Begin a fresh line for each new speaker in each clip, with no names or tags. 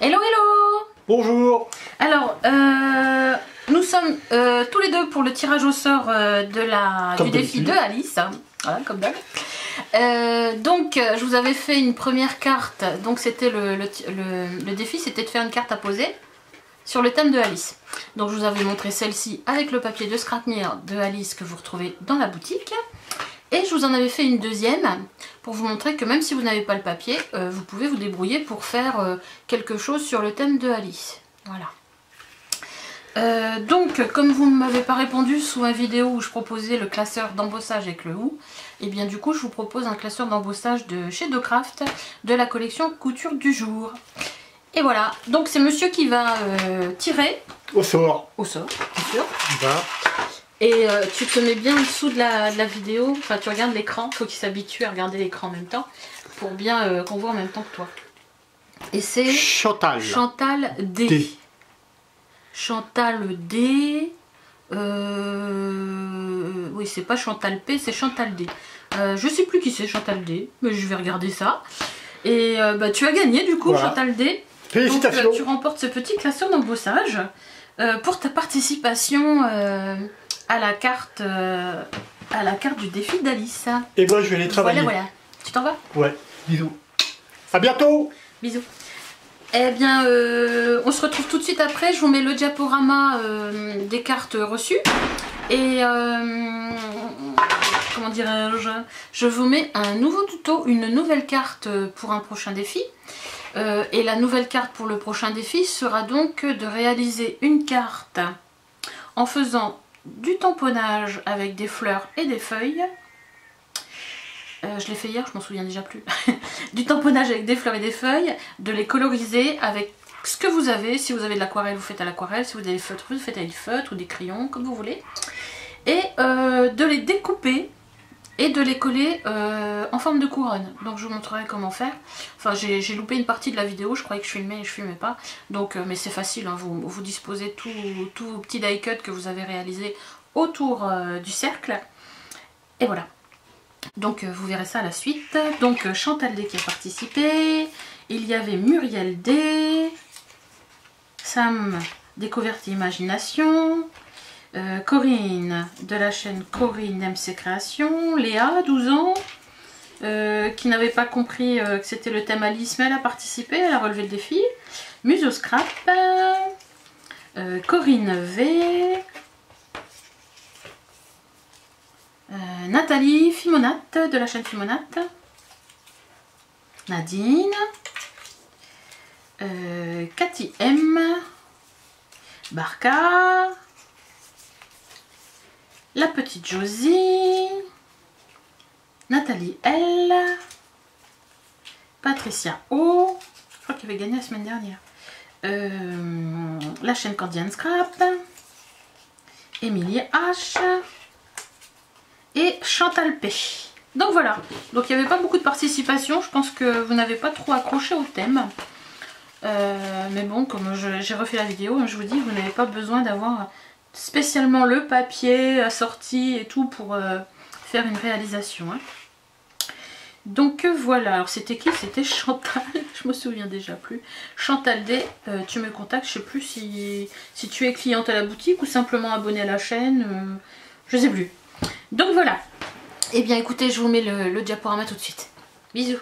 Hello hello.
Bonjour.
Alors, nous sommes tous les deux pour le tirage au sort du défi de Alice. Voilà, comme d'hab. Donc, je vous avais fait une première carte. Donc, c'était le défi, c'était de faire une carte à poser sur le thème de Alice. Donc, je vous avais montré celle-ci avec le papier de Scrapmeer de Alice que vous retrouvez dans la boutique. Et je vous en avais fait une deuxième pour vous montrer que même si vous n'avez pas le papier, vous pouvez vous débrouiller pour faire quelque chose sur le thème de Alice. Voilà. Donc, comme vous ne m'avez pas répondu sous ma vidéo où je proposais le classeur d'embossage avec le ou, et bien du coup je vous propose un classeur d'embossage de chez Docraft de la collection couture du jour. Et voilà, donc c'est monsieur qui va tirer
au sort.
Au sort, bien sûr.
Voilà.
Et tu te mets bien en dessous de la vidéo, enfin tu regardes l'écran, il faut qu'il s'habitue à regarder l'écran en même temps, pour bien qu'on voit en même temps que toi. Et c'est
Chantal.
Chantal D. Chantal D. Oui, c'est pas Chantal P, c'est Chantal D. Je sais plus qui c'est Chantal D, mais je vais regarder ça. Et bah, tu as gagné du coup, voilà. Chantal D.
Félicitations.
Donc, tu remportes ce petit classeur d'embossage pour ta participation à la carte du défi d'Alice.
Et moi je vais les travailler.
Voilà, voilà. Tu t'en vas?
Ouais, bisous. À bientôt.
Bisous. Eh bien, on se retrouve tout de suite après. Je vous mets le diaporama des cartes reçues. Et comment dirais-je, je vous mets un nouveau tuto, une nouvelle carte pour un prochain défi. Et la nouvelle carte pour le prochain défi sera donc de réaliser une carte en faisant du tamponnage avec des fleurs et des feuilles. Je l'ai fait hier, je m'en souviens déjà plus. Du tamponnage avec des fleurs et des feuilles, de les coloriser avec ce que vous avez. Si vous avez de l'aquarelle, vous faites à l'aquarelle. Si vous avez des feutres, vous faites avec du feutre ou des crayons, comme vous voulez. Et de les découper et de les coller en forme de couronne. Donc je vous montrerai comment faire. Enfin, j'ai loupé une partie de la vidéo, je croyais que je filmais et je filmais pas. Donc, mais c'est facile, hein, vous disposez tous vos petits die cuts que vous avez réalisés autour du cercle. Et voilà. Donc vous verrez ça à la suite. Donc Chantal D qui a participé. Il y avait Muriel D. Sam Découverte et Imagination. Corinne de la chaîne Corinne MC Création. Léa, 12 ans. Qui n'avait pas compris que c'était le thème Alice, mais elle a participé, elle a relevé le défi. Muso Scrap. Corinne V. Nathalie Fimonate de la chaîne Fimonate. Nadine. Cathy M. Barca. La petite Josie. Nathalie L. Patricia O. Je crois qu'elle avait gagné la semaine dernière. La chaîne Candy Scrap. Émilie H. Et Chantal P. Donc voilà, donc il n'y avait pas beaucoup de participation, je pense que vous n'avez pas trop accroché au thème. Mais bon, comme j'ai refait la vidéo, je vous dis, vous n'avez pas besoin d'avoir spécialement le papier assorti et tout pour faire une réalisation. Hein. Donc voilà, alors c'était qui? C'était Chantal, je me souviens déjà plus. Chantal D, tu me contactes, je sais plus si tu es cliente à la boutique ou simplement abonnée à la chaîne, je sais plus. Donc voilà, et bien écoutez, je vous mets le diaporama tout de suite. Bisous.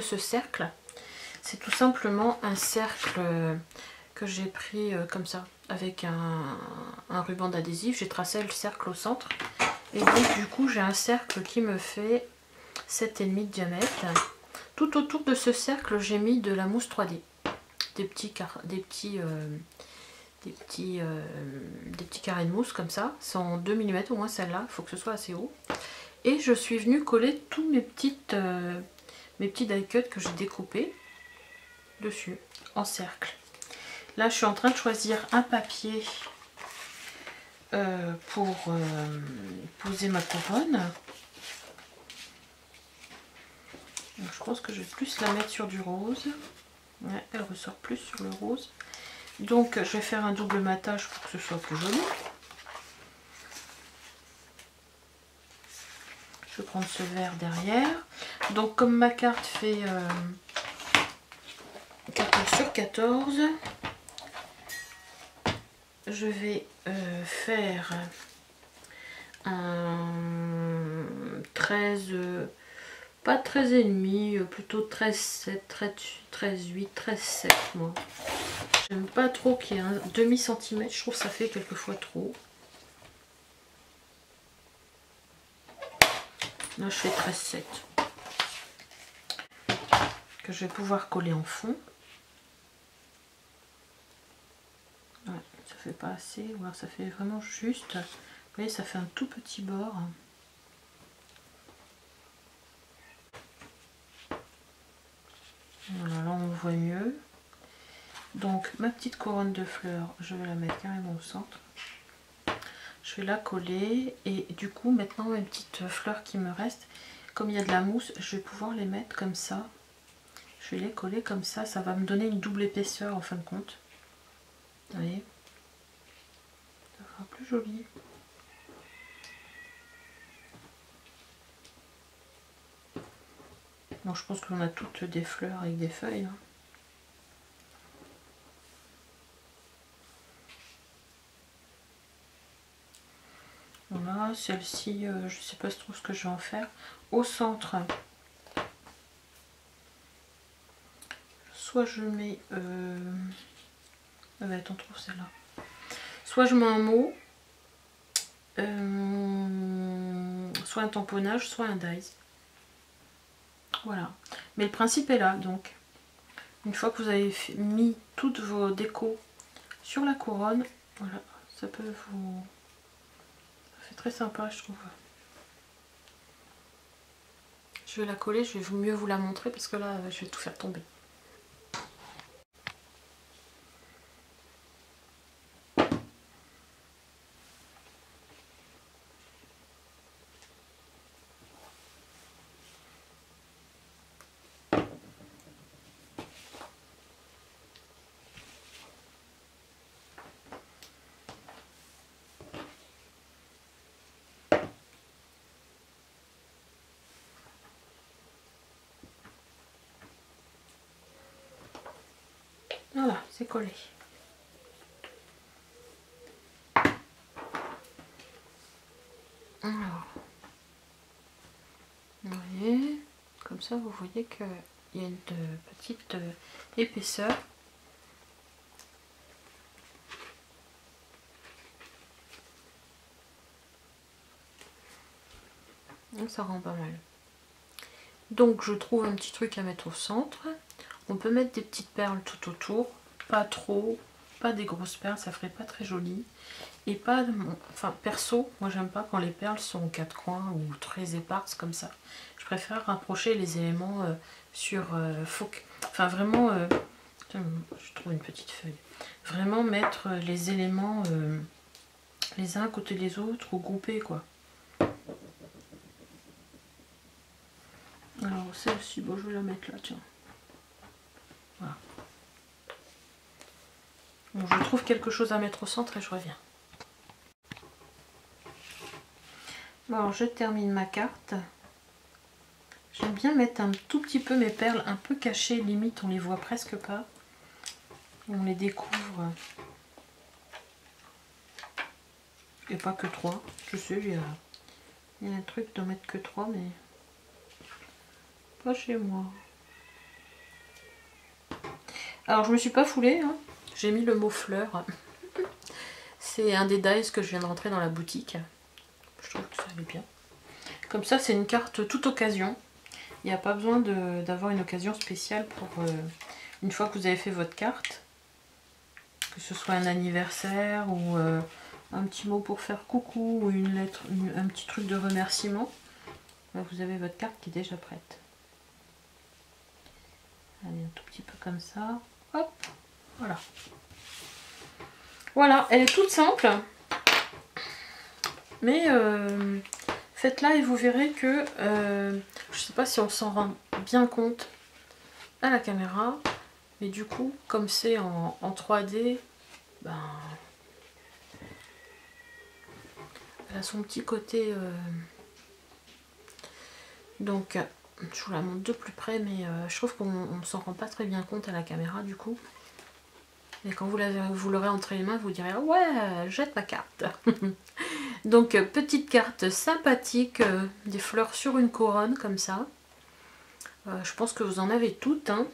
ce cercle. C'est tout simplement un cercle que j'ai pris comme ça, avec un ruban d'adhésif. J'ai tracé le cercle au centre. Et donc du coup j'ai un cercle qui me fait 7,5 de diamètre. Tout autour de ce cercle j'ai mis de la mousse 3D. Des petits carrés de mousse comme ça. C'est en 2 mm au moins celle-là, il faut que ce soit assez haut. Et je suis venue coller tous mes petits die cuts que j'ai découpés dessus, en cercle. Là je suis en train de choisir un papier pour poser ma couronne. Donc, je pense que je vais plus la mettre sur du rose. Ouais, elle ressort plus sur le rose. Donc je vais faire un double matage pour que ce soit plus joli. Je vais prendre ce vert derrière. Donc comme ma carte fait 14 sur 14, je vais faire un 13, pas 13,5, plutôt 13,7, 13,8, 13,7 moi. J'aime pas trop qu'il y ait un demi-centimètre, je trouve que ça fait quelquefois trop. Là je fais 13,7. Que je vais pouvoir coller en fond. Ouais, ça fait pas assez, ou alors ça fait vraiment juste. Vous voyez, ça fait un tout petit bord. Voilà, là on voit mieux. Donc ma petite couronne de fleurs, je vais la mettre carrément au centre. Je vais la coller et du coup maintenant mes petites fleurs qui me restent, comme il y a de la mousse, je vais pouvoir les mettre comme ça. Je vais les coller comme ça, ça va me donner une double épaisseur en fin de compte. Vous voyez, ça sera plus joli. Bon, je pense qu'on a toutes des fleurs avec des feuilles. Hein. Voilà, celle-ci, je sais pas trop ce que je vais en faire. Au centre, soit je mets... on trouve celle-là. Soit je mets un mot, soit un tamponnage, soit un dies. Voilà. Mais le principe est là, donc. Une fois que vous avez mis toutes vos décos sur la couronne, voilà, ça peut vous... Ça fait très sympa, je trouve. Je vais la coller, je vais mieux vous la montrer parce que là, je vais tout faire tomber. Voilà, c'est collé. Alors, vous voyez, comme ça vous voyez qu'il y a une petite épaisseur. Donc ça rend pas mal. Donc je trouve un petit truc à mettre au centre. On peut mettre des petites perles tout autour, pas trop, pas des grosses perles, ça ferait pas très joli. Et pas, enfin perso, moi j'aime pas quand les perles sont aux quatre coins ou très éparses comme ça. Je préfère rapprocher les éléments sur enfin vraiment, je trouve une petite feuille. Vraiment mettre les éléments les uns à côté des autres ou groupés quoi. Alors celle-ci, bon je vais la mettre là, tiens. Voilà. Bon, je trouve quelque chose à mettre au centre et je reviens. Bon, alors je termine ma carte. J'aime bien mettre un tout petit peu mes perles un peu cachées, limite on les voit presque pas. On les découvre. Et pas que 3. Je sais, il y a un truc de mettre que 3, mais pas chez moi. Alors je me suis pas foulée, hein. J'ai mis le mot fleur. C'est un des dies que je viens de rentrer dans la boutique. Je trouve que ça allait bien. Comme ça c'est une carte toute occasion. Il n'y a pas besoin d'avoir une occasion spéciale pour une fois que vous avez fait votre carte. Que ce soit un anniversaire ou un petit mot pour faire coucou ou une lettre, un petit truc de remerciement. Vous avez votre carte qui est déjà prête. Allez, un tout petit peu comme ça. Hop, voilà. Voilà, elle est toute simple. Mais faites-la et vous verrez que je sais pas si on s'en rend bien compte à la caméra. Mais du coup, comme c'est en 3D, ben, elle a son petit côté... Donc, je vous la montre de plus près, mais je trouve qu'on ne s'en rend pas très bien compte à la caméra du coup. Et quand vous l'aurez entre les mains, vous direz « Ouais, jette ma carte !» Donc, petite carte sympathique, des fleurs sur une couronne comme ça. Je pense que vous en avez toutes. Hein.